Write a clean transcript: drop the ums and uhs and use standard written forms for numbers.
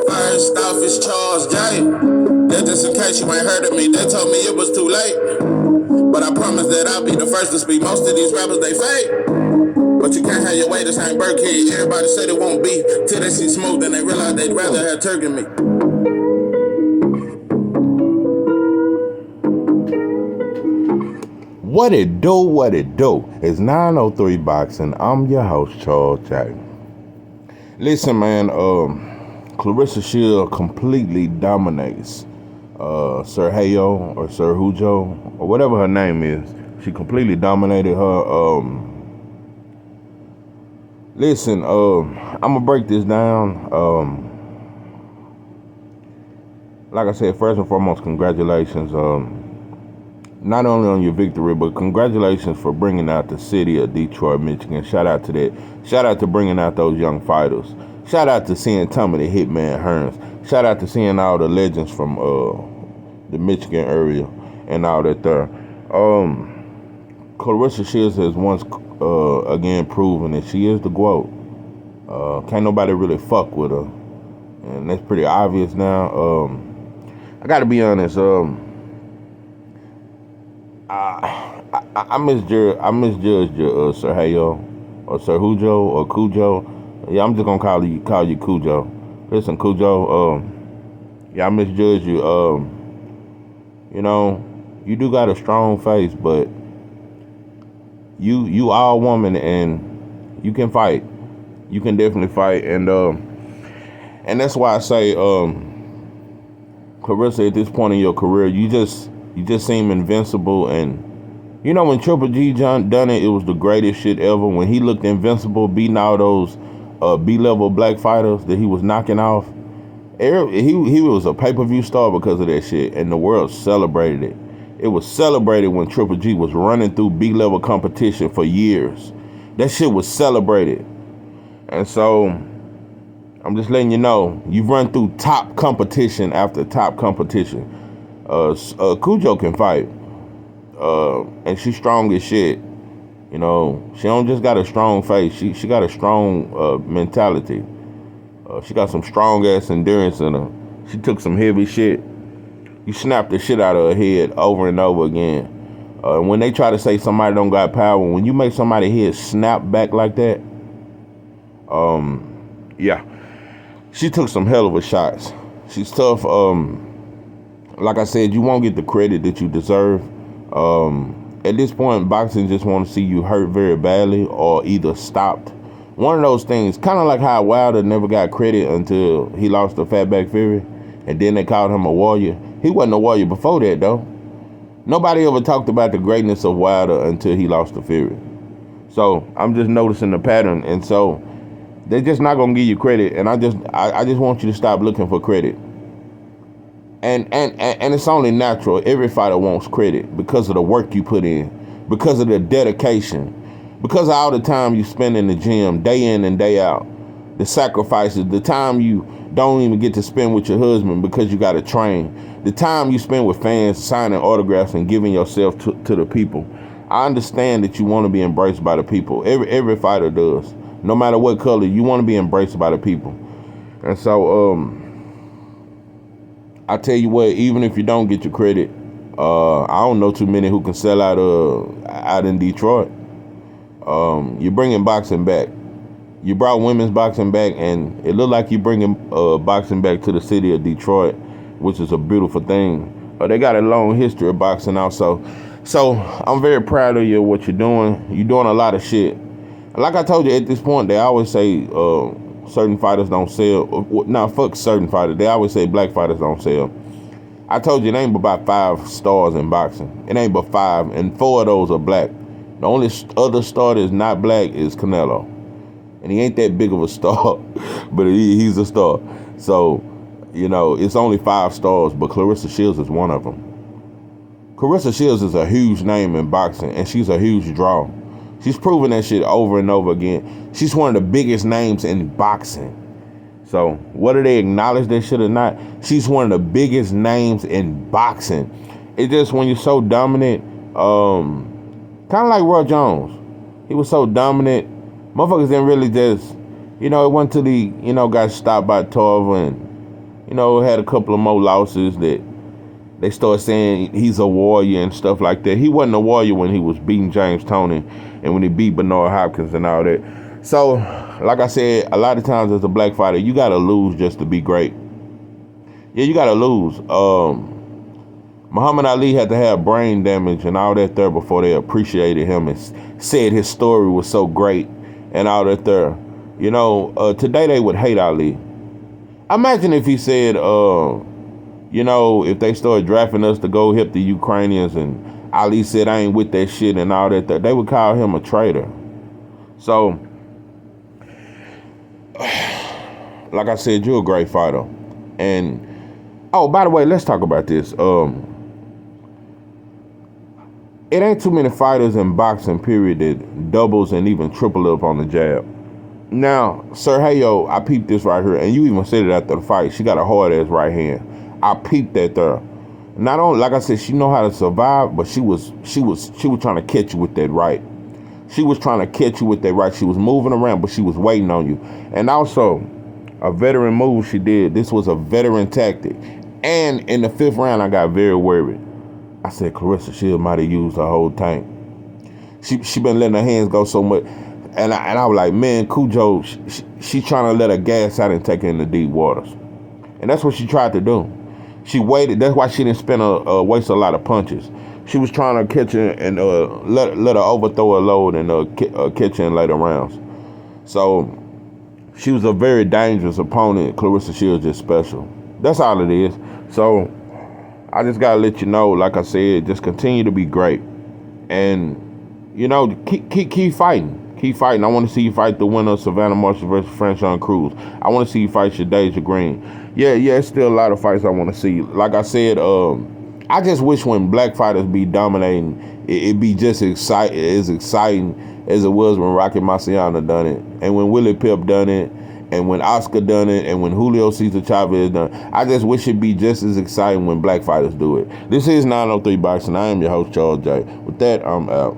First off, it's Charles J. That just in case you ain't heard of me. They told me it was too late. But I promise that I'll be the first to speak. Most of these rappers, they fake. But you can't have your way, this ain't Burkhead. Everybody said it won't be till they see smoke, then they realize they'd rather have turkey meat. What it do, what it do. It's 903 Boxing. I'm your host, Charles J. Listen, man, Claressa Shield completely dominates Sir Hayo or Sir Hujo or whatever her name is. She completely dominated her. Listen, I'm gonna break this down. Like I said, first and foremost, congratulations. Not only on your victory, but congratulations for bringing out the city of Detroit, Michigan. Shout out to that. Shout out to bringing out those young fighters. Shout out to seeing Tommy the Hitman Hearns. Shout out to seeing all the legends from the Michigan area and all that there. Claressa Shields has once again proven that she is the GOAT. Can't nobody really fuck with her. And that's pretty obvious now. I gotta be honest, I misjudged your Sir Hayo or Sir Hujo or Cujo. Yeah, I'm just gonna call you Cujo. Listen, Cujo, yeah, I misjudged you. You know, you do got a strong face, but you are a woman and you can fight. You can definitely fight, and that's why I say, Claressa, at this point in your career, you just seem invincible. And you know, when Triple G done it, it was the greatest shit ever. When he looked invincible, beating all those B-level black fighters that he was knocking off, he was a pay-per-view star because of that shit, and the world celebrated it. It was celebrated when Triple G was running through B-level competition for years. That shit was celebrated. And so, I'm just letting you know, you've run through top competition after top competition. Cujo can fight. And she's strong as shit. You know, she don't just got a strong face. She got a strong mentality. She got some strong ass endurance in her. She took some heavy shit. You snap the shit out of her head over and over again. When they try to say somebody don't got power, when you make somebody's head snap back like that, yeah, she took some hell of a shots. She's tough. Like I said, you won't get the credit that you deserve. At this point, boxing just want to see you hurt very badly or either stopped. One of those things, kind of like how Wilder never got credit until he lost to Fatback Fury, and then they called him a warrior. He wasn't a warrior before that, though. Nobody ever talked about the greatness of Wilder until he lost to Fury. So I'm just noticing the pattern, and so they're just not gonna give you credit. And I just want you to stop looking for credit. And it's only natural. Every fighter wants credit because of the work you put in, because of the dedication, because of all the time you spend in the gym, day in and day out, the sacrifices, the time you don't even get to spend with your husband because you got to train, the time you spend with fans signing autographs and giving yourself to the people. I understand that you want to be embraced by the people. Every fighter does. No matter what color, you want to be embraced by the people. And so, I tell you what, even if you don't get your credit, I don't know too many who can sell out in Detroit. You're bringing boxing back. You brought women's boxing back, and it looked like you're bringing boxing back to the city of Detroit, which is a beautiful thing. They got a long history of boxing also. So I'm very proud of you, what you're doing. You're doing a lot of shit. Like I told you, at this point, they always say certain fighters don't sell. Nah, fuck certain fighters. They always say black fighters don't sell. I told you it ain't but about 5 stars in boxing. It ain't but 5, and 4 of those are black. The only other star that's not black is Canelo. And he ain't that big of a star, but he's a star. So, you know, it's only 5 stars, but Claressa Shields is one of them. Claressa Shields is a huge name in boxing, and she's a huge draw. She's proven that shit over and over again. She's one of the biggest names in boxing. So whether they acknowledge that shit or not, she's one of the biggest names in boxing. It's just when you're so dominant, kind of like Roy Jones. He was so dominant. Motherfuckers didn't really just, it went till he, got stopped by Tarver Had a couple of more losses that they started saying he's a warrior and stuff like that. He wasn't a warrior when he was beating James Toney and when he beat Bernard Hopkins and all that. So, like I said, a lot of times as a black fighter, you got to lose just to be great. Yeah, you got to lose. Muhammad Ali had to have brain damage and all that there before they appreciated him and said his story was so great and all that there. Today they would hate Ali. Imagine if he said, if they started drafting us to go help the Ukrainians and Ali said, I ain't with that shit and all that, they would call him a traitor. So, like I said, you're a great fighter. And, oh, by the way, let's talk about this. It ain't too many fighters in boxing, period, that doubles and even triple up on the jab. Now, Conrnejo, I peeped this right here, and you even said it after the fight. She got a hard-ass right hand. I peeped that there. Not only, like I said, she know how to survive, but she was trying to catch you with that right. She was trying to catch you with that right. She was moving around, but she was waiting on you. And also, a veteran move she did. This was a veteran tactic. And in the 5th round, I got very worried. I said, Claressa, she might have used her whole tank. She been letting her hands go so much. And I was like, man, Cujo, she trying to let her gas out and take her into deep waters. And that's what she tried to do. She waited. That's why she didn't waste a lot of punches. She was trying to catch her and let her overthrow her load and catch her in later rounds. So she was a very dangerous opponent. Claressa Shields just special. That's all it is. So I just gotta let you know, like I said, just continue to be great. And keep fighting. Keep fighting. I want to see you fight the winner of Savannah Marshall versus Franchon Cruz. I want to see you fight Shadeja Green. Yeah, it's still a lot of fights I want to see. Like I said, I just wish when black fighters be dominating, it be just as exciting as it was when Rocky Marciano done it, and when Willie Pep done it, and when Oscar done it, and when Julio Cesar Chavez done it. I just wish it be just as exciting when black fighters do it. This is 903 Boxing. I am your host, Charles J. With that, I'm out.